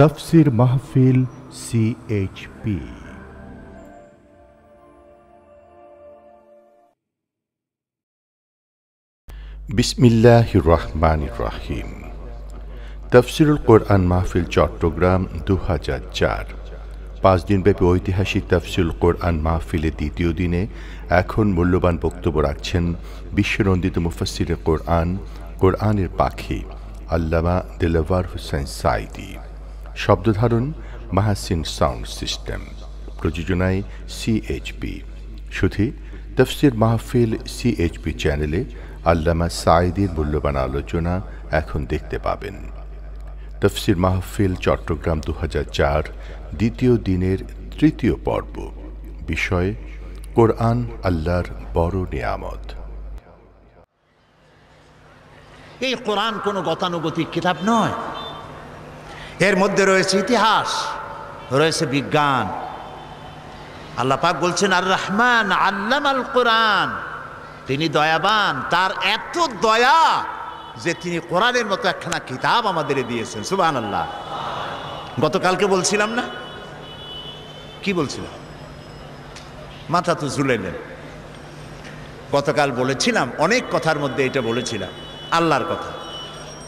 তাফসীর মাহফিল CHP। বিসমিল্লাহির রহমানির রহিম। তাফসীরুল কোরআন মাহফিল চট্টগ্রাম ২০০৪ ৫ দিনব্যাপী ঐতিহাসিক তাফসীরুল কোরআন মাহফিলের দ্বিতীয় দিনে এখন মূল্যবান বক্তব্য রাখছেন বিশ্বনন্দিত মুফাসসিরে কোরআন, কোরআনের পাখি আল্লামা দিলওয়ার হোসেন সাঈদী। শব্দধারণ মাহাসিন সাউন্ড সিস্টেম। প্রযোজনায় CHP। শুধু তাফসীর মাহফিল CHP চ্যানেলে আল্লামা সাঈদীর মূল্যবান আলোচনা এখন দেখতে পাবেন। তাফসীর মাহফিল চট্টগ্রাম ২০০৪ দ্বিতীয় দিনের তৃতীয় পর্ব। বিষয় কোরআন আল্লাহর বড় নিয়ামত। এই কোরআন কোনো গতানুগতিক কিতাব নয়। এর মধ্যে রয়েছে ইতিহাস, রয়েছে বিজ্ঞান। আল্লাহ পাক বলছেন আর রহমান আল্লামাল কোরআন, তিনি দয়াবান। তার এত দয়া যে তিনি কোরআনের মতো একখানা কিতাব আমাদের দিয়েছেন। সুবহানাল্লাহ। গতকালকে বলছিলাম না, কি বলছিলাম? মাথা তো ঝুলেলেন। গতকাল বলেছিলাম, অনেক কথার মধ্যে এটা বলেছিলাম আল্লাহর কথা।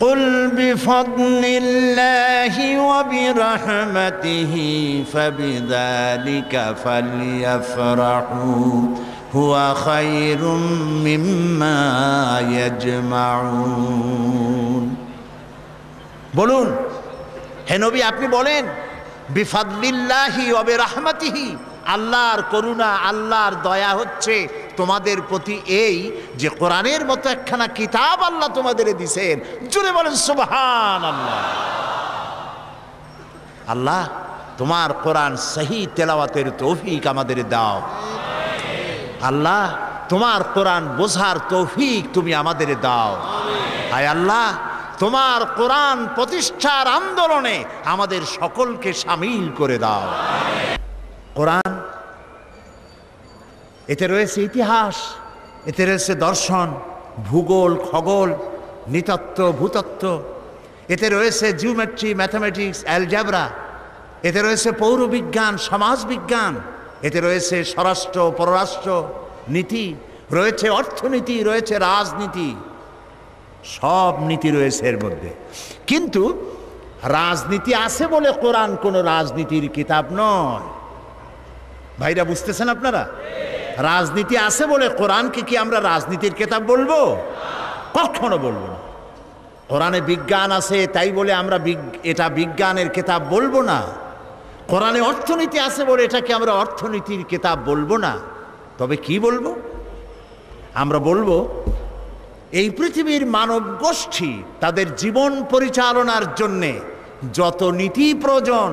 কুল বিফদলিল্লাহি ওয়া বিরহমাতিহি ফাবিযালিকা ফালইফরাহু হুয়া খায়রুম মিম্মা ইয়াজমাউন। বলুন হে নবী, আপনি বলেন বিফদলিল্লাহি ওয়া বিরহমাতিহি, আল্লাহর করুণা, আল্লাহর দয়া হচ্ছে তোমাদের প্রতি এই যে কোরআনের মতো একখানা কিতাব আল্লাহ তোমাদের দিয়েছেন। জুড়ে বলেন সুবহানাল্লাহ। আল্লাহ তোমার কোরআন সহি তেলাওয়াতের তৌফিক আমাদের দাও। আল্লাহ তোমার কোরআন বোঝার তৌফিক তুমি আমাদের দাও। আয় আল্লাহ তোমার কোরআন প্রতিষ্ঠার আন্দোলনে আমাদের সকলকে শামিল করে দাও। কোরআন, এতে রয়েছে ইতিহাস, এতে রয়েছে দর্শন, ভূগোল, খগোল, নৃতত্ত্ব, ভূতত্ত্ব, এতে রয়েছে জিওমেট্রি, ম্যাথামেটিক্স, অ্যালজেব্রা, এতে রয়েছে পৌরবিজ্ঞান, সমাজবিজ্ঞান, এতে রয়েছে স্বরাষ্ট্র, পররাষ্ট্র নীতি, রয়েছে অর্থনীতি, রয়েছে রাজনীতি, সব নীতি রয়েছে এর মধ্যে। কিন্তু রাজনীতি আছে বলে কোরআন কোনো রাজনীতির কিতাব নয়। ভাইরা বুঝতেছেন আপনারা? রাজনীতি আছে বলে কোরআনকে কি আমরা রাজনীতির কিতাব বলবো? কখনো বলবো না। কোরআনে বিজ্ঞান আছে তাই বলে আমরা এটা বিজ্ঞানের কিতাব বলবো না। কোরআনে অর্থনীতি আছে বলে এটাকে আমরা অর্থনীতির কিতাব বলবো না। তবে কি বলবো? আমরা বলবো এই পৃথিবীর মানব গোষ্ঠী তাদের জীবন পরিচালনার জন্যে যত নীতি প্রয়োজন,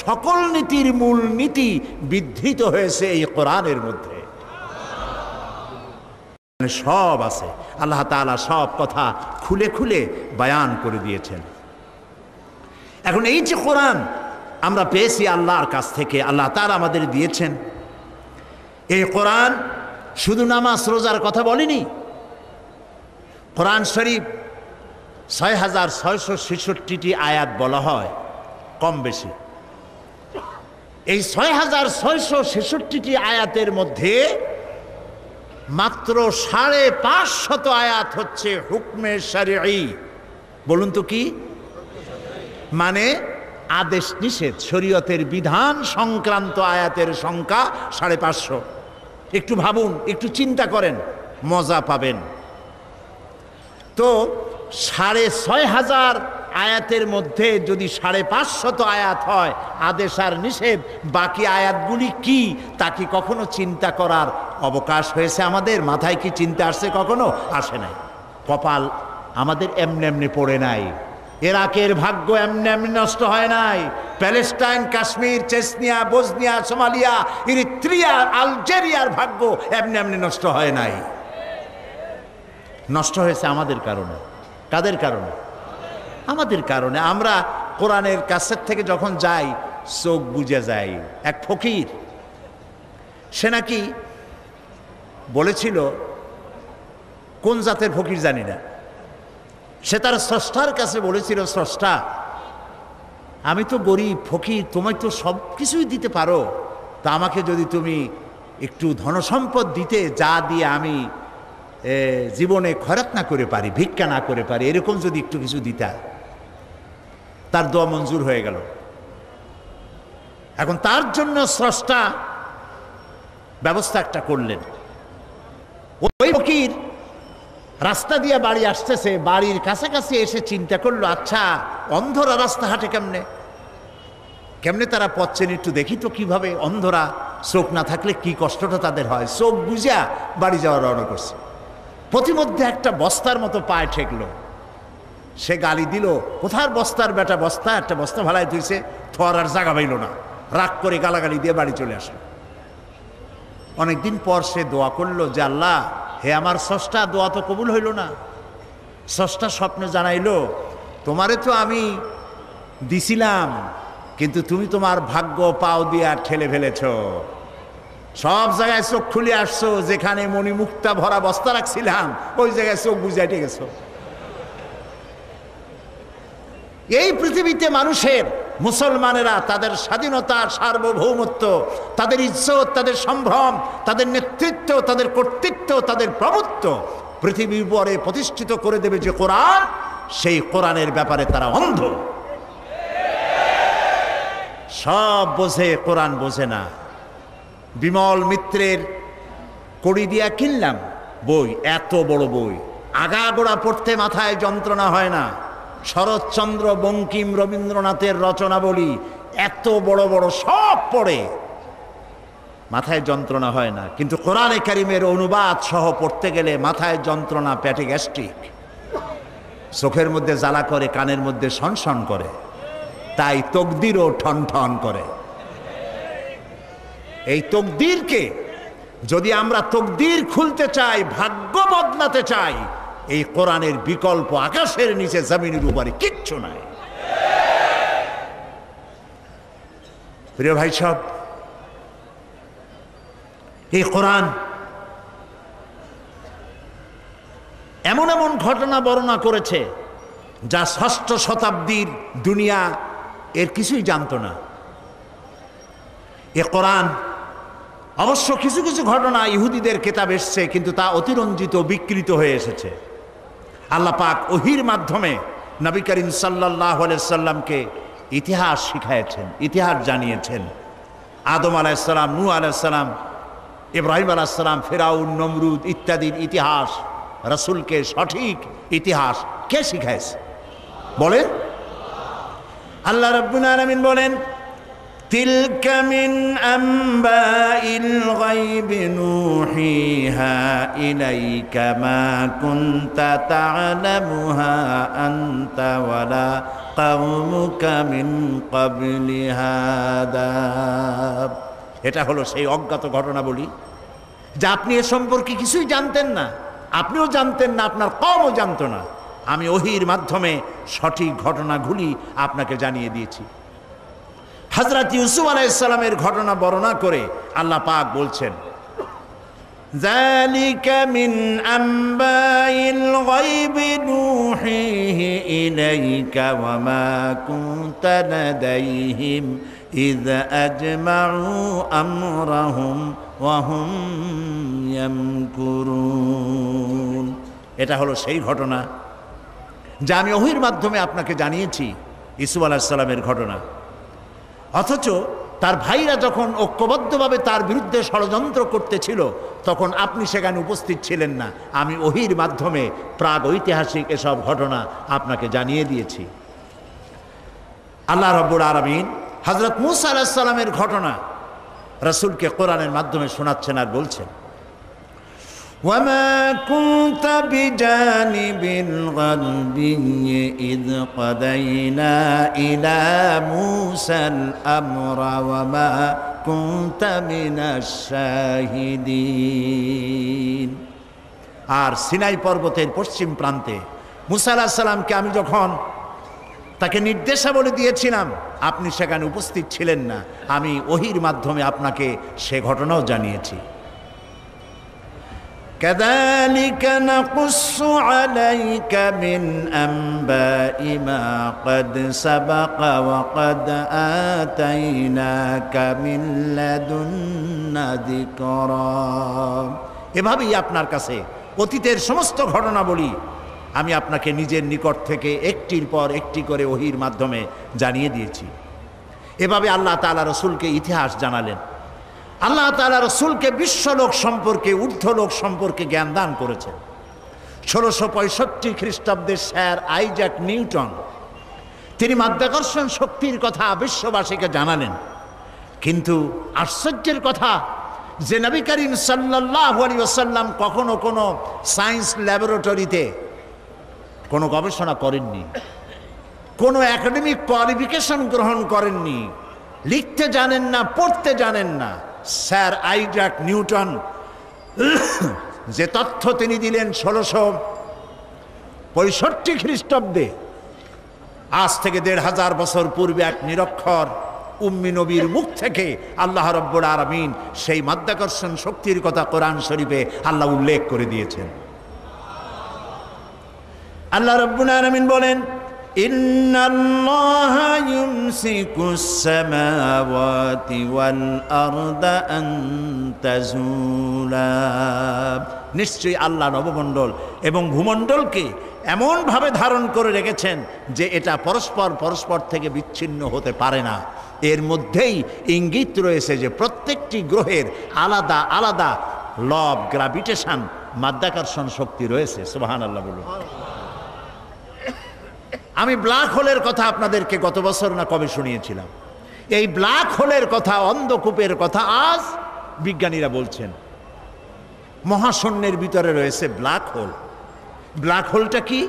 সকল নীতির মূল নীতি বিধৃত হয়েছে এই কোরআনের মধ্যে। সব আছে, আল্লাহ তাআলা সব কথা খুলে খুলে বয়ান করে দিয়েছেন। এখন এই যে কোরআন আমরা পেয়েছি আল্লাহর কাছ থেকে, আল্লাহ তাআলা আমাদের দিয়েছেন, এই কোরআন শুধু নামাজ রোজার কথা বলেনি। কোরআন শরীফ ৬৬৬৬টি আয়াত বলা হয় কম বেশি। এই ৬৬৬৬টি আয়াতের মধ্যে মাত্র ৫৫০ আয়াত হচ্ছে হুকমে শরঈ। বলুন তো কি মানে? আদেশ নিষেধ, শরীয়তের বিধান সংক্রান্ত আয়াতের সংখ্যা ৫৫০। একটু ভাবুন, একটু চিন্তা করেন, মজা পাবেন। তো ৬৫০০ আয়াতের মধ্যে যদি ৫৫০ আয়াত হয় আদেশ আর নিষেধ, বাকি আয়াতগুলি কি তা কি কখনো চিন্তা করার অবকাশ হয়েছে আমাদের? মাথায় কি চিন্তা আসছে? কখনো আসে নাই। কপাল আমাদের এমনি এমনি পড়ে নাই। ইরাকের ভাগ্য এমনি এমনি নষ্ট হয় নাই। Palestine, Kashmir, Chechnya, Bosnia, Somalia, Eritrea, আলজেরিয়ার ভাগ্য এমনি এমনি নষ্ট হয় নাই। নষ্ট হয়েছে আমাদের কারণে। কাদের কারণে? আমাদের কারণে। আমরা কোরআনের কাছের থেকে যখন যাই চোখ বুজে যাই। এক ফকির, সে নাকি বলেছিল, কোন জাতের ফকির জানি না, সে তার স্রষ্টার কাছে বলেছিল, স্রষ্টা আমি তো গরিব ফকির, তোমায় তো সব কিছুই দিতে পারো, তা আমাকে যদি তুমি একটু ধনসম্পদ দিতে, যা দিয়ে আমি জীবনে খয়রাত না করে পারি, ভিক্ষা না করে পারি, এরকম যদি একটু কিছু দিতা। তার দোয়া মঞ্জুর হয়ে গেল। এখন তার জন্য স্রষ্টা ব্যবস্থা একটা করলেন। ওই ফকির রাস্তা দিয়ে বাড়ি আসতেছে, বাড়ির কাছাকাছি এসে চিন্তা করলো, আচ্ছা অন্ধরা রাস্তা হাঁটে কেমনে, কেমনে তারা পথ চেনে, একটু দেখি তো কিভাবে। অন্ধরা চোখ না থাকলে কি কষ্টটা তাদের হয়। চোখ বুঝা বাড়ি যাওয়ার রওনা করছে। প্রতিমধ্যে একটা বস্তার মতো পায়ে ঠেকলো। সে গালি দিল, কোথার বস্তার বেটা, বস্তা, একটা বস্তা ভালাই ধুইছে, থর আর জাগা পাইল না, রাগ করে গালাগালি দিয়ে বাড়ি চলে আসলো। অনেকদিন পর সে দোয়া করলো যে আল্লাহ, হে আমার স্রষ্টা, দোয়া তো কবুল হইল না। স্রষ্টা স্বপ্নে জানাইলো, তোমারে তো আমি দিছিলাম, কিন্তু তুমি তোমার ভাগ্য পাও দিয়ে ঠেলে ফেলেছ। সব জায়গায় চোখ খুলে আসছো, যেখানে মণিমুক্তা ভরা বস্তা রাখছিলাম ওই জায়গায় চোখ বুঝাইতে গেছো। এই পৃথিবীতে মানুষের, মুসলমানেরা তাদের স্বাধীনতা, সার্বভৌমত্ব, তাদের ইজ্জত, তাদের সম্ভ্রম, তাদের নেতৃত্ব, তাদের কর্তৃত্ব, তাদের প্রভুত্ব পৃথিবীর উপরে প্রতিষ্ঠিত করে দেবে যে কোরআন, সেই কোরআনের ব্যাপারে তারা অন্ধ। সব বোঝে, কোরআন বোঝে না। বিমল মিত্রের কড়ি দিয়া কিনলাম বই, এত বড় বই, আগাগোড়া পড়তে মাথায় যন্ত্রণা হয় না। শরৎচন্দ্র, বঙ্কিম, রবীন্দ্রনাথের রচনাবলী এত বড় বড়, সব পড়ে, মাথায় যন্ত্রণা হয় না। কিন্তু কোরআনে কারিমের অনুবাদ সহ পড়তে গেলে মাথায় যন্ত্রণা, পেটে গ্যাস্ট্রিক, চোখের মধ্যে জ্বালা করে, কানের মধ্যে সনসন করে, তাই তকদিরও ঠন ঠন করে। এই তকদিরকে যদি আমরা তকদির খুলতে চাই, ভাগ্য বদলাতে চাই, এই কোরআনের বিকল্প আকাশের নিচে জমিনের উপরে কিচ্ছু নাই। প্রিয় ভাই সব, এই কোরআন এমন এমন ঘটনা বর্ণনা করেছে যা ষষ্ঠ শতাব্দীর দুনিয়া এর কিছুই জানত না। এ কোরআন অবশ্য কিছু কিছু ঘটনা ইহুদিদের কেতাব এসছে, কিন্তু তা অতিরঞ্জিত, বিকৃত হয়ে এসেছে। আল্লাহ পাক ওহির মাধ্যমে নবী করিম সাল্লাল্লাহু আলাইহি সাল্লামকে ইতিহাস শিখাইছেন, ইতিহাস জানিয়েছেন। আদম আলাইহিস সালাম, নূহ আলাইহিস সালাম, ইব্রাহিম আলাইহিস সালাম, ফিরাউন, নমরুদ ইত্যাদির ইতিহাস, রাসূলকে সঠিক ইতিহাস কে শিখাইছে বলেন? আল্লাহ রাব্বুল আলামিন বলেন, তিলকা মিন আম্বাইল গায়বি নূহিহা ইলাইকা মা কুনতা তা'লামুহা আনতা ওয়ালা কওমুকা মিন ক্বাবলি হাদা। এটা হলো সেই অজ্ঞাত ঘটনা বলি, যা আপনি এ সম্পর্কে কিছুই জানতেন না, আপনিও জানতেন না, আপনার কওমও জানতো না। আমি ওহির মাধ্যমে সঠিক ঘটনাগুলি আপনাকে জানিয়ে দিয়েছি। হযরত ইউসুফ আলাইহিস সালামের ঘটনা বর্ণনা করে আল্লাহ পাক বলছেন, যালিকা মিন আম্বাইল গায়বি নূহিহি ইলাইকা ওয়া মা কুনতা লাদাইহিম ইয আজমাউ আমরাহুম ওয়া হুম ইয়ামকুরুন। এটা হলো সেই ঘটনা যা আমি ওহির মাধ্যমে আপনাকে জানিয়েছি, ইউসুফ আলাইহিস সালামের ঘটনা। অথচ তার ভাইরা যখন ঐক্যবদ্ধভাবে তার বিরুদ্ধে ষড়যন্ত্র করতেছিল, তখন আপনি সেখানে উপস্থিত ছিলেন না। আমি ওহির মাধ্যমে প্রাগ ঐতিহাসিক এসব ঘটনা আপনাকে জানিয়ে দিয়েছি। আল্লাহ রাব্বুল আলামিন হযরত মূসা আলাইহিস সালামের ঘটনা রাসূলকে কোরআনের মাধ্যমে শোনাচ্ছেন আর বলছেন, وما كنت بجانب الغربي إذ قضينا إلى موسى الأمر وما كنت من الشاهدين। আর সিনাই পর্বতের পশ্চিম প্রান্তে মূসা আলাইহিস সালামকে আমি যখন তাকে নির্দেশাবলী দিয়েছিলাম, আপনি সেখানে উপস্থিত ছিলেন না। আমি ওহির মাধ্যমে আপনাকে সে ঘটনাও জানিয়েছি। كذلك نقص عليك من أنباء ما قد سبق وقد آتيناك من لدنا ذكرا। এভাবেই আপনার কাছে অতীতের সমস্ত ঘটনাবলী আমি আপনাকে নিজের নিকট থেকে একটির পর একটি করে ওহীর মাধ্যমে জানিয়ে দিয়েছি। এভাবে আল্লাহ তাআলা রাসূলকে ইতিহাস জানালেন। আল্লাহ তাআলা রাসূলকে বিশ্বলোক সম্পর্কে, ঊর্ধ্বলোক সম্পর্কে জ্ঞান দান করেছেন। 1665 খ্রিস্টাব্দে স্যার আইজ্যাক নিউটন তিনি মাধ্যাকর্ষণ শক্তির কথা বিশ্ববাসীকে জানালেন। কিন্তু আশ্চর্যের কথা যে নবী করিম সাল্লাল্লাহু আলাইহি ওয়াসাল্লাম কখনো কোনো সায়েন্স ল্যাবরেটরিতে কোনো গবেষণা করেননি, কোনো একাডেমিক কোয়ালিফিকেশন গ্রহণ করেননি, লিখতে জানেন না, পড়তে জানেন না। স্যার আইজ্যাক নিউটন যে তথ্য তিনি দিলেন 1665 খ্রিস্টাব্দে, আজ থেকে 1500 বছর পূর্বে এক নিরক্ষর উম্মি নবীর মুখ থেকে আল্লাহ রাব্বুল আলামিন সেই মাধ্যাকর্ষণ শক্তির কথা কোরআন শরীফে আল্লাহ উল্লেখ করে দিয়েছেন। আল্লাহ রাব্বুল আলামিন বলেন, ইন্নাল্লাহা ইউমসিকুস সামাওয়াতি ওয়াল আরদা আন তাজুলা। নিশ্চয়ই আল্লাহ নবমণ্ডল এবং ভূমণ্ডলকে এমনভাবে ধারণ করে রেখেছেন যে এটা পরস্পর থেকে বিচ্ছিন্ন হতে পারে না। এর মধ্যেই ইঙ্গিত রয়েছে যে প্রত্যেকটি গ্রহের আলাদা আলাদা ল অফ গ্র্যাভিটেশন, মাধ্যাকর্ষণ শক্তি রয়েছে। সুবহানাল্লাহ বলুন। আমি ব্ল্যাক হোলের কথা আপনাদেরকে গত বছর না কবে শুনিয়েছিলাম। এই ব্ল্যাক হোলের কথা, অন্ধকূপের কথা আজ বিজ্ঞানীরা বলছেন। মহাশূন্যের ভিতরে রয়েছে ব্ল্যাক হোল। ব্ল্যাক হোলটা কি,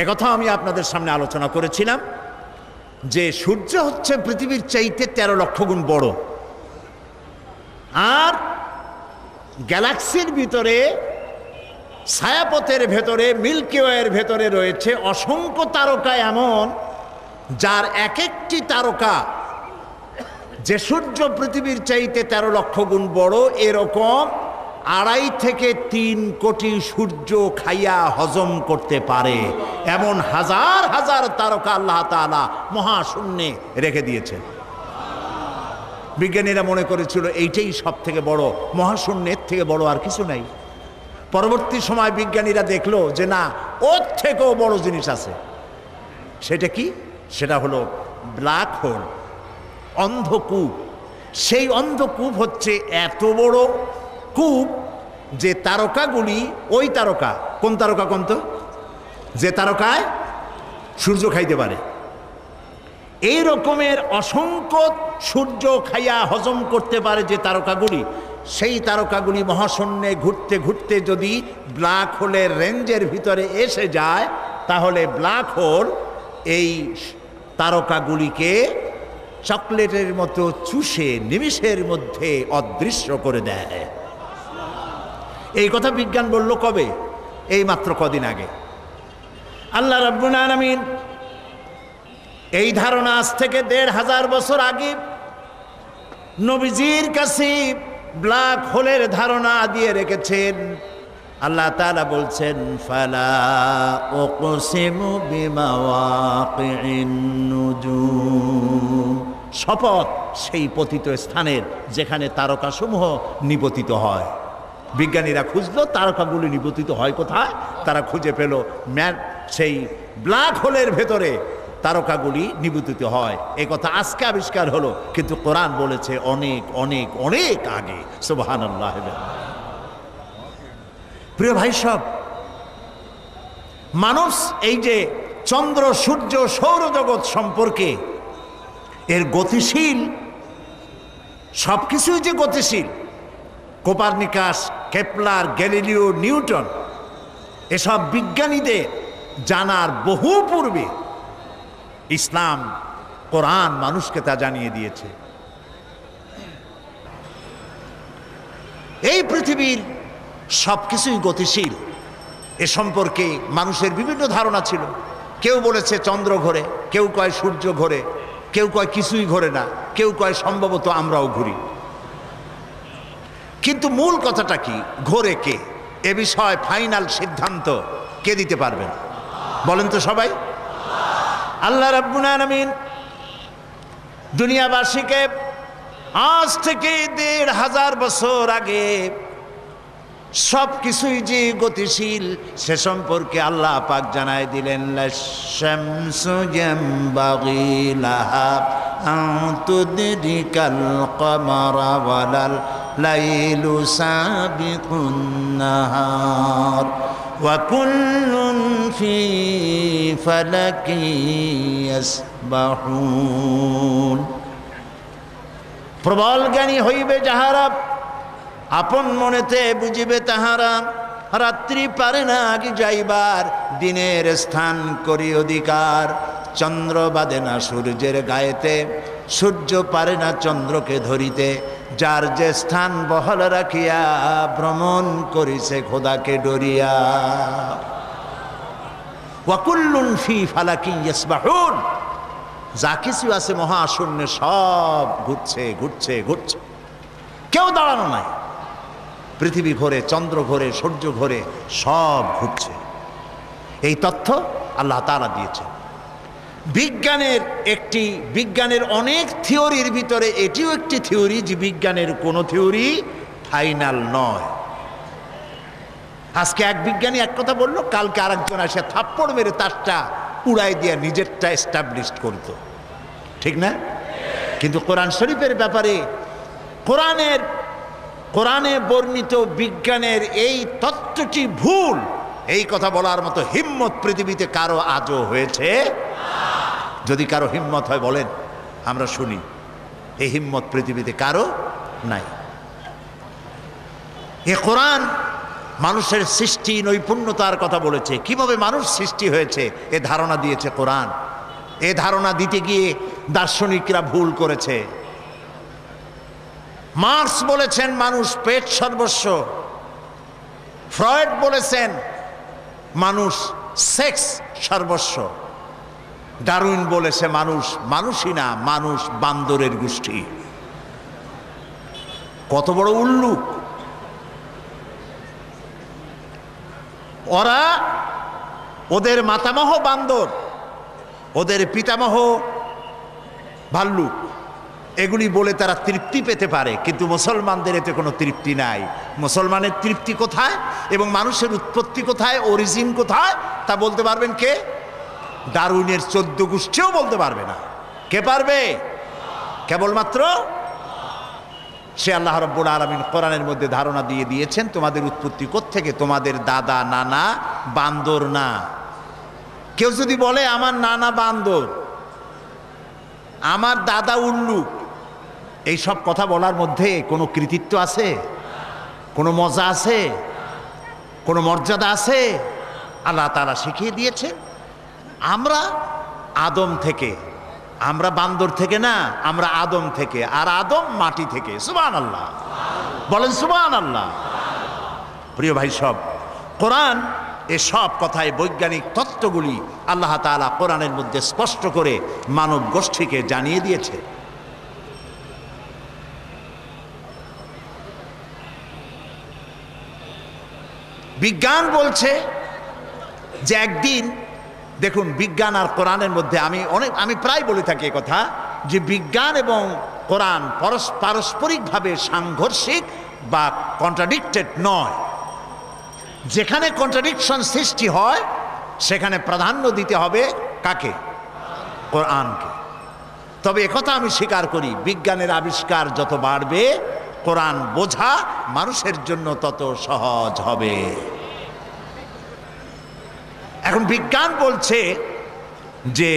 একথা আমি আপনাদের সামনে আলোচনা করেছিলাম যে সূর্য হচ্ছে পৃথিবীর চাইতে 13 লক্ষ গুণ বড়, আর গ্যালাক্সির ভিতরে, ছায়াপথের ভেতরে, মিল্কি ওয়ের ভেতরে রয়েছে অসংখ্য তারকা এমন, যার এক একটি তারকা যে সূর্য পৃথিবীর চাইতে 13 লক্ষ গুণ বড়, এরকম 2.5 থেকে 3 কোটি সূর্য খাইয়া হজম করতে পারে এমন হাজার হাজার তারকা আল্লাহ তাআলা মহাশূন্যে রেখে দিয়েছেন। বিজ্ঞানীরা মনে করেছিল এইটাই সব থেকে বড়, মহাশূন্যের থেকে বড় আর কিছু নাই। পরবর্তী সময় বিজ্ঞানীরা দেখলো যে না, ওর থেকেও বড় জিনিস আছে। সেটা কি? সেটা হলো ব্ল্যাক হোল, অন্ধকূপ। সেই অন্ধকূপ হচ্ছে এত বড় কূপ যে তারকাগুলি, ওই তারকা, কোন তারকা কোন তো, যে তারকায় সূর্য খাইতে পারে, এই রকমের অসংখ্য সূর্য খাইয়া হজম করতে পারে যে তারকাগুলি, সেই তারকাগুলি মহাশূন্যে ঘুরতে ঘুরতে যদি ব্ল্যাক হোলের রেঞ্জের ভিতরে এসে যায়, তাহলে ব্ল্যাক হোল এই তারকাগুলিকে চকলেটের মতো চুষে নিমিষের মধ্যে অদৃশ্য করে দেয়। এই কথা বিজ্ঞান বলল কবে? এই মাত্র কদিন আগে। আল্লাহ রাব্বুল আলামিন এই ধারণা আজ থেকে 1500 বছর আগে নবীজির কাছে ব্ল্যাক হোলের ধারণা দিয়ে রেখেছেন। আল্লাহ তাআলা বলছেন, ফালা উকসিমু বিমাওয়াকিন নুজুম, শপথ সেই পতিত স্থানের যেখানে তারকাসমূহ নিপতিত হয়। বিজ্ঞানীরা খুঁজলো তারকাগুলি নিপতিত হয় কোথায়, তারা খুঁজে পেল সেই ব্ল্যাক হোলের ভেতরে তারকাগুলি নিপতিত হয়। এই কথা আজকে আবিষ্কার হলো, কিন্তু কোরআন বলেছে অনেক অনেক অনেক আগে। সুবহানাল্লাহ। প্রিয় ভাই সব, মানুষ এই যে চন্দ্র, সূর্য, সৌরজগৎ সম্পর্কে এর গতিশীল, সবকিছুই যে গতিশীল, কোপারনিকাস, কেপলার, গ্যালিলিও, নিউটন, এসব বিজ্ঞানীদের জানার বহু পূর্বে ইসলাম, কোরআন মানুষকে তা জানিয়ে দিয়েছে। এই পৃথিবীর সবকিছুই গতিশীল, এ সম্পর্কে মানুষের বিভিন্ন ধারণা ছিল। কেউ বলেছে চন্দ্র ঘোরে, কেউ কয় সূর্য ঘোরে, কেউ কয় কিছুই ঘোরে না, কেউ কয় সম্ভবত আমরাও ঘুরি। কিন্তু মূল কথাটা কি, ঘোরে কে, এ বিষয়ে ফাইনাল সিদ্ধান্ত কে দিতে পারবেন বলেন তো সবাই? আল্লাহ রাব্বুল আলামিন দুনিয়াবাসীকে আজ থেকে ১৫০০ বছর আগে সব কিছুই যে গতিশীল সে সম্পর্কে আল্লাহ পাক জানায় দিলেন, লাশ-শামসু ইয়ানবাগি লাহা আন তুদরিকাল কমারা ওয়ালাল লাইলু সাবিকুন নাহার ওয়া কুল্লুন ফি ফালাকি ইয়াসবাহুন। প্রবল জ্ঞানী হইবে যাহারা, আপন মনেতে বুঝিবে তাহারা, রাত্রি পারে না আগে যাইবার, দিনের স্থান করি অধিকার। চন্দ্র বাঁধে না সূর্যের গায়েতে, সূর্য পারে না চন্দ্রকে ধরিতে, যার যে স্থান বহাল রাখিয়া ভ্রমণ করিছে খোদাকে ডরিয়া। ওয়া কুল্লুন ফি ফালাকি ইয়াসবাহুন, যা কিছু আছে মহাশূন্যে সব ঘুরছে ঘুরছে ঘুরছে, কেউ দাঁড়ানো নাই। পৃথিবী ঘোরে, চন্দ্র ঘোরে, সূর্য ঘোরে, সব ঘুরছে। এই তথ্য আল্লাহ তাআলা দিয়েছেন। বিজ্ঞানের অনেক থিওরির ভিতরে এটিও একটি থিওরি যে বিজ্ঞানের কোনো থিওরি ফাইনাল নয়। আজকে এক বিজ্ঞানী এক কথা বললো, কালকে আরেকজন এসে থাপ্পড় মেরে তারটা উড়াই দিয়ে নিজেরটা এস্টাবলিশ করতো, ঠিক না? কিন্তু কোরআন শরীফের ব্যাপারে কোরআনে বর্ণিত বিজ্ঞানের এই তত্ত্বটি ভুল, এই কথা বলার মতো হিম্মত পৃথিবীতে কারো আজও হয়েছে? যদি কারো হিম্মত হয় বলেন, আমরা শুনি। এই হিম্মত পৃথিবীতে কারো নাই। এ কোরআন মানুষের সৃষ্টি নৈপুণ্যতার কথা বলেছে, কিভাবে মানুষ সৃষ্টি হয়েছে এ ধারণা দিয়েছে কোরআন। এ ধারণা দিতে গিয়ে দার্শনিকরা ভুল করেছে। মার্কস বলেছেন মানুষ পেট সর্বস্ব, ফ্রয়েড বলেছেন মানুষ সেক্স সর্বস্ব, ডারউইন বলেছে মানুষ মানুষই না, মানুষ বান্দরের গোষ্ঠী। কত বড় উল্লুক! ওদের মাতামহ বান্দর, ওদের পিতামহ ভাল্লুক, এগুলি বলে তারা তৃপ্তি পেতে পারে, কিন্তু মুসলমানদের এতে কোনো তৃপ্তি নাই। মুসলমানের তৃপ্তি কোথায় এবং মানুষের উৎপত্তি কোথায়, অরিজিন কোথায়, তা বলতে পারবেন কে? ডারউইনের 14 গোষ্ঠীও বলতে পারবে না। কে পারবে? কেবলমাত্র সে আল্লাহ রাব্বুল আলামিন কোরআনের মধ্যে ধারণা দিয়ে দিয়েছেন তোমাদের উৎপত্তি কোত্থেকে, তোমাদের দাদা নানা বান্দর না। কেউ যদি বলে আমার নানা বান্দর, আমার দাদা উল্লুক, এই সব কথা বলার মধ্যে কোনো কৃতিত্ব আছে? কোনো মজা আছে? কোনো মর্যাদা আছে? আল্লাহ তাআলা শিখিয়ে দিয়েছেন আমরা আদম থেকে, আমরা বান্দর থেকে না, আমরা আদম থেকে, আর আদম মাটি থেকে। সুবহানাল্লাহ বলেন, সুবহানাল্লাহ। প্রিয় ভাই সব, কোরআন এসব কথায় বৈজ্ঞানিক তত্ত্বগুলি আল্লাহ তাআলা কোরআনের মধ্যে স্পষ্ট করে মানব গোষ্ঠীকে জানিয়ে দিয়েছে। বিজ্ঞান বলছে যে একদিন, দেখুন বিজ্ঞান আর কোরআনের মধ্যে আমি প্রায় বলে থাকি কথা, যে বিজ্ঞান এবং কোরআন পারস্পরিকভাবে সাংঘর্ষিক বা কন্ট্রাডিক্টেড নয়। যেখানে কন্ট্রাডিকশন সৃষ্টি হয় সেখানে প্রাধান্য দিতে হবে কাকে? কোরআনকে। তবে একথা আমি স্বীকার করি, বিজ্ঞানের আবিষ্কার যত বাড়বে কোরআন বোঝা মানুষের জন্য তত সহজ হবে। এখন বিজ্ঞান বলছে যে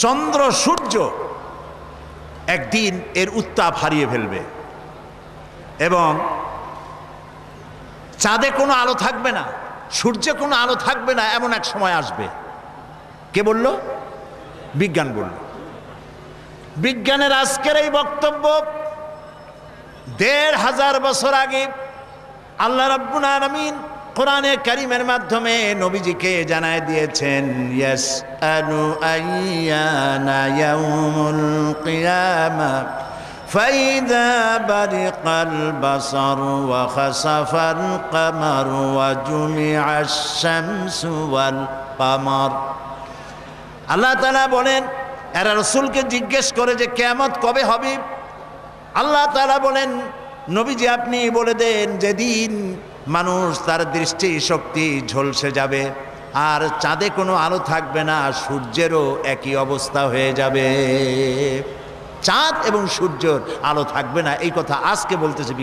চন্দ্র সূর্য একদিন এর উত্তাপ হারিয়ে ফেলবে এবং চাঁদে কোনো আলো থাকবে না, সূর্যে কোনো আলো থাকবে না, এমন এক সময় আসবে। কে বলল? বিজ্ঞান বলল। বিজ্ঞানের আজকের এই বক্তব্য ১৫০০ বছর আগে আল্লাহ রাব্বুল আলামিন কোরআনে কারীমের মাধ্যমে নবীজিকে জানায় দিয়েছেন, ইয়াসআলু আইয়ানা ইয়াউমুল কিয়ামা فإذا برق البصر وخسف القمر وجمع الشمس والقمر। আল্লাহ তাআলা বলেন, এরা রাসূলকে জিজ্ঞেস করে যে কিয়ামত কবে হবে। আল্লাহ তাআলা বলেন, নবীজি আপনি বলে দেন যেদিন মানুষ তার দৃষ্টি শক্তি ঝলসে যাবে, আর চাঁদে কোনো আলো থাকবে না, সূর্যেরও একই অবস্থা হয়ে যাবে। চাঁদ এবং সূর্যের আলো থাকবে না, এই কথা আজকে বলতেছে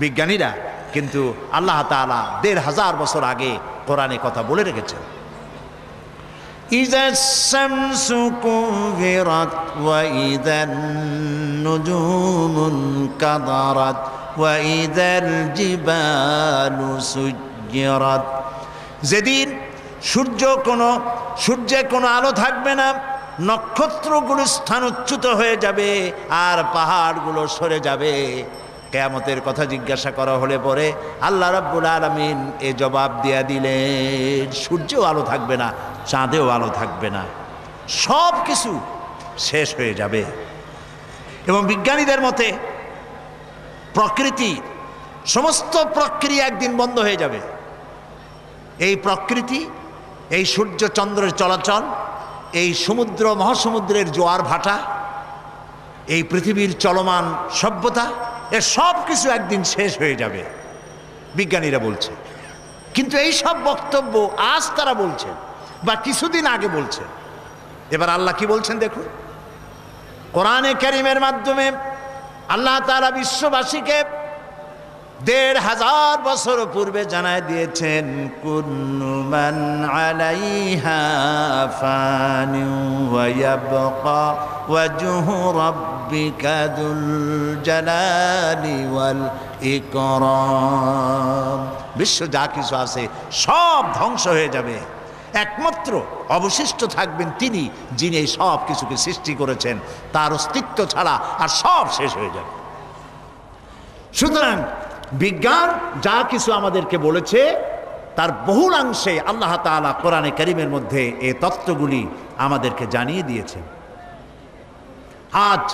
বিজ্ঞানীরা, কিন্তু আল্লাহ তাআলা ১৫০০ বছর আগে কোরআনে কথা বলে রেখেছেন। ইযা শামসু কুবিরাত ওয়া ইযান নুজুমুন কাদারাত ওয়া ইযাল জিবালু সুজ্জিরাত। যেদিন সূর্যে কোনো আলো থাকবে না, নক্ষত্রগুলো স্থানচ্যুত হয়ে যাবে আর পাহাড়গুলো সরে যাবে। কিয়ামতের কথা জিজ্ঞাসা করা হলে পরে আল্লাহ রাব্বুল আলামিন এ জবাব দিয়া দিলেন, সূর্যেও আলো থাকবে না, চাঁদেও আলো থাকবে না, সব কিছু শেষ হয়ে যাবে। এবং বিজ্ঞানীদের মতে প্রকৃতি, সমস্ত প্রক্রিয়া একদিন বন্ধ হয়ে যাবে। এই প্রকৃতি, এই সূর্য চন্দ্রের চলাচল, এই সমুদ্র মহাসমুদ্রের জোয়ার ভাটা, এই পৃথিবীর চলমান সভ্যতা, এর সব কিছু একদিন শেষ হয়ে যাবে বিজ্ঞানীরা বলছে। কিন্তু এই সব বক্তব্য আজ তারা বলছেন বা কিছুদিন আগে বলছেন। এবার আল্লাহ কি বলছেন দেখুন, কোরআনে কারীমের মাধ্যমে আল্লাহ তাআলা বিশ্ববাসীকে ১৫০০ বছর পূর্বে জানায় দিয়েছেন, কুল্লু মান আলাইহা ফানি ওয়া ইয়াবকা ওয়াজহু রাব্বিকা যুল জালালি ওয়াল ইকরাম। বিশ্ব যা কিছু আছে সব ধ্বংস হয়ে যাবে, একমাত্র অবশিষ্ট থাকবেন তিনি, যিনি এই সব কিছুকে সৃষ্টি করেছেন। তার অস্তিত্ব ছাড়া আর সব শেষ হয়ে যাবে। সুতরাং বিজ্ঞান যা কিছু আমাদেরকে বলেছে তার বহুলাংশে আল্লাহ তাআলা কোরআনে কারীমের মধ্যে এই তত্ত্বগুলি আমাদেরকে জানিয়ে দিয়েছেন। আজ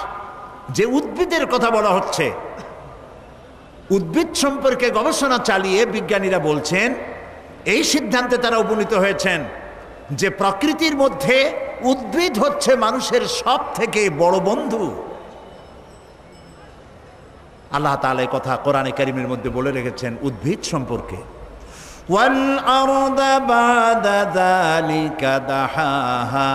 যে উদ্ভিদের কথা বলা হচ্ছে, উদ্ভিদ সম্পর্কে গবেষণা চালিয়ে বিজ্ঞানীরা বলছেন, এই সিদ্ধান্তে তারা উপনীত হয়েছেন যে প্রকৃতির মধ্যে উদ্ভিদ হচ্ছে মানুষের সব থেকে বড় বন্ধু। আল্লাহ তাআলা এই কথা কোরআনে কারীমের মধ্যে বলে রেখেছেন উদ্ভিদ সম্পর্কে। ওয়াল আরদা বাদা যালিকা দাহাহা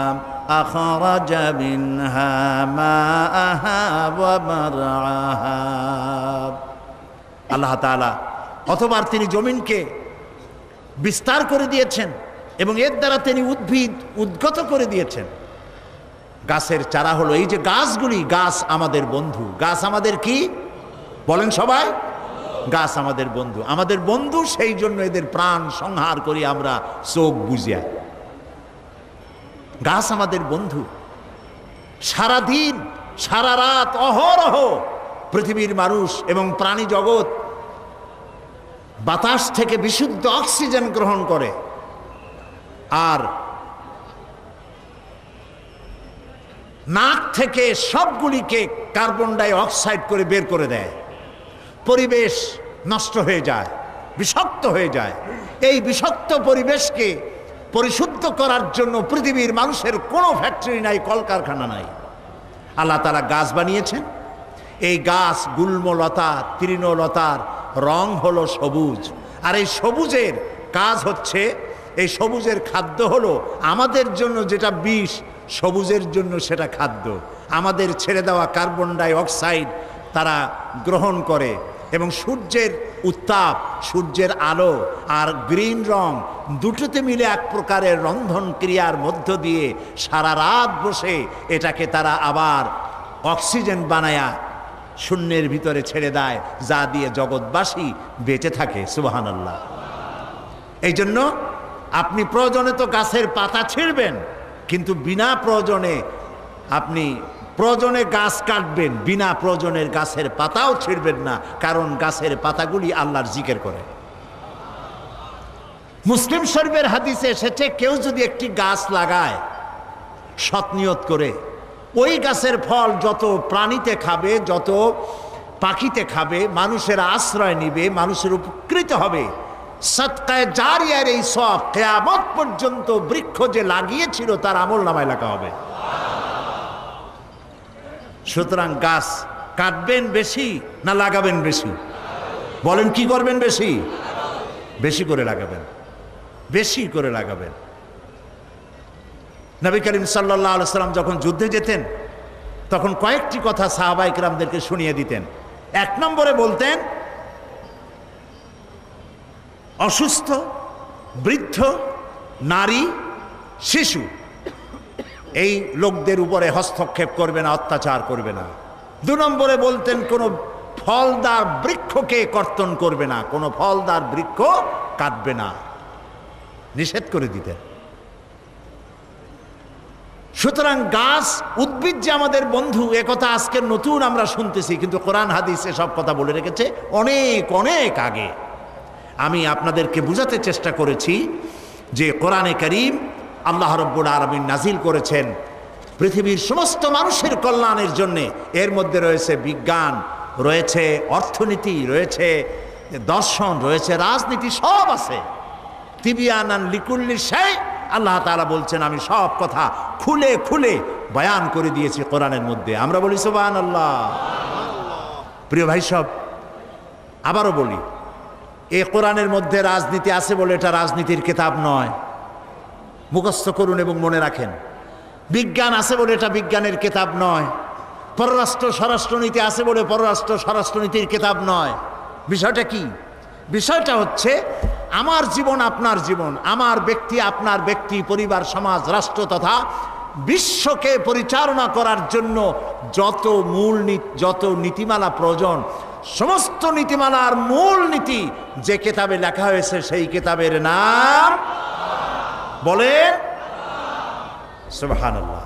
আখরাজা মিনহা মাআহা ওয়া মারআহা। আল্লাহ তাআলা অতঃপর তিনি জমিনকে বিস্তার করে দিয়েছেন এবং এর দ্বারা তিনি উদ্ভিদ উদ্গত করে দিয়েছেন। গাছের চারা হলো এই যে গাছগুলি, গাছ আমাদের বন্ধু। গাছ আমাদের কি বলেন সবাই? গাছ আমাদের বন্ধু। আমাদের বন্ধু, সেই জন্য এদের প্রাণ সংহার করি আমরা চোখ বুজিয়া। গাছ আমাদের বন্ধু। সারাদিন সারা রাত অহরহ পৃথিবীর মানুষ এবং প্রাণী জগৎ বাতাস থেকে বিশুদ্ধ অক্সিজেন গ্রহণ করে, আর নাক থেকে সবগুলিকে কার্বন ডাই অক্সাইড করে বের করে দেয়। পরিবেশ নষ্ট হয়ে যায়, বিষাক্ত হয়ে যায়। এই বিষাক্ত পরিবেশকে পরিশুদ্ধ করার জন্য পৃথিবীর মানুষের কোনো ফ্যাক্টরি নাই, কলকারখানা নাই। আল্লাহ তাআলা গাছ বানিয়েছেন। এই গাছ গুল্মলতা, তৃণলতার রং হলো সবুজ, আর এই সবুজের কাজ হচ্ছে, এই সবুজের খাদ্য হলো আমাদের জন্য যেটা বিষ, সবুজের জন্য সেটা খাদ্য। আমাদের ছেড়ে দেওয়া কার্বন ডাই অক্সাইড তারা গ্রহণ করে, এবং সূর্যের উত্তাপ, সূর্যের আলো আর গ্রিন রং দুটোতে মিলে এক প্রকারের রন্ধন ক্রিয়ার মধ্য দিয়ে সারা রাত বসে এটাকে তারা আবার অক্সিজেন বানায়া শূন্যের ভিতরে ছেড়ে দেয়, যা দিয়ে জগৎবাসী বেঁচে থাকে। সুবহানাল্লাহ। এই জন্য আপনি প্রয়োজনে তো গাছের পাতা ছিঁড়বেন, কিন্তু বিনা প্রয়োজনে আপনি প্রয়োজনে গাছ কাটবেন, বিনা প্রয়োজনের গাছের পাতাও ছিঁড়বেন না, কারণ গাছের পাতাগুলি আল্লাহর জিকির করে। মুসলিম শরীফের হাদিসে এসেছে, কেউ যদি একটি গাছ লাগায় সৎ নিয়ত করে, ওই গাছের ফল যত প্রাণীতে খাবে, যত পাখিতে খাবে, মানুষের আশ্রয় নিবে, মানুষের উপকৃত হবে, সদকায়ে জারিয়ার এই সওয়াব কিয়ামত পর্যন্ত বৃক্ষ যে লাগিয়েছিল তার আমলনামায় লেখা হবে। সুতরাং গাছ কাটবেন বেশি না লাগাবেন বেশি? বলেন কি করবেন বেশি? বেশি করে লাগাবেন, বেশি করে লাগাবেন। নবী করিম সাল্লাল্লাহু আলাইহি সাল্লাম যখন যুদ্ধে যেতেন তখন কয়েকটি কথা সাহাবায়ে কেরামদেরকে শুনিয়ে দিতেন। এক নম্বরে বলতেন, অসুস্থ, বৃদ্ধ, নারী, শিশু এই লোকদের উপরে হস্তক্ষেপ করবে না, অত্যাচার করবে না। দু নম্বরে বলতেন, কোনো ফলদার বৃক্ষকে কর্তন করবে না, কোনো ফলদার বৃক্ষ কাটবে না, নিষেধ করে দিতেন। সুতরাং গাছ, উদ্ভিদ যে আমাদের বন্ধু, একথা আজকে নতুন আমরা শুনতেছি, কিন্তু কোরআন হাদিস এসব কথা বলে রেখেছে অনেক অনেক আগে। আমি আপনাদেরকে বুঝাতে চেষ্টা করেছি যে কোরআনে কারীম আল্লাহ রাব্বুল আলামিন নাজিল করেছেন পৃথিবীর সমস্ত মানুষের কল্যাণের জন্যে। এর মধ্যে রয়েছে বিজ্ঞান, রয়েছে অর্থনীতি, রয়েছে দর্শন, রয়েছে রাজনীতি, সব আছে। তিবিয়ানান লিকুল্লি শাই, আল্লাহ তাআলা বলছেন আমি সব কথা খুলে খুলে বয়ান করে দিয়েছি কোরআনের মধ্যে। আমরা বলি সুবহানাল্লাহ। প্রিয় ভাই সব, আবারও বলি, এই কোরআনের মধ্যে রাজনীতি আছে বলে এটা রাজনীতির কিতাব নয়, মুখস্থ করুন এবং মনে রাখেন। বিজ্ঞান আছে বলে এটা বিজ্ঞানের কিতাব নয়। পররাষ্ট্র স্বরাষ্ট্রনীতি আছে বলে পররাষ্ট্র স্বরাষ্ট্রনীতির কিতাব নয়। বিষয়টা কি? বিষয়টা হচ্ছে আমার জীবন, আপনার জীবন, আমার ব্যক্তি, আপনার ব্যক্তি, পরিবার, সমাজ, রাষ্ট্র তথা বিশ্বকে পরিচালনা করার জন্য যত নীতিমালা প্রয়োজন, সমস্ত নীতিমালার মূল নীতি যে কিতাবে লেখা হয়েছে সেই কিতাবের নাম বলেন সুবহানাল্লাহ।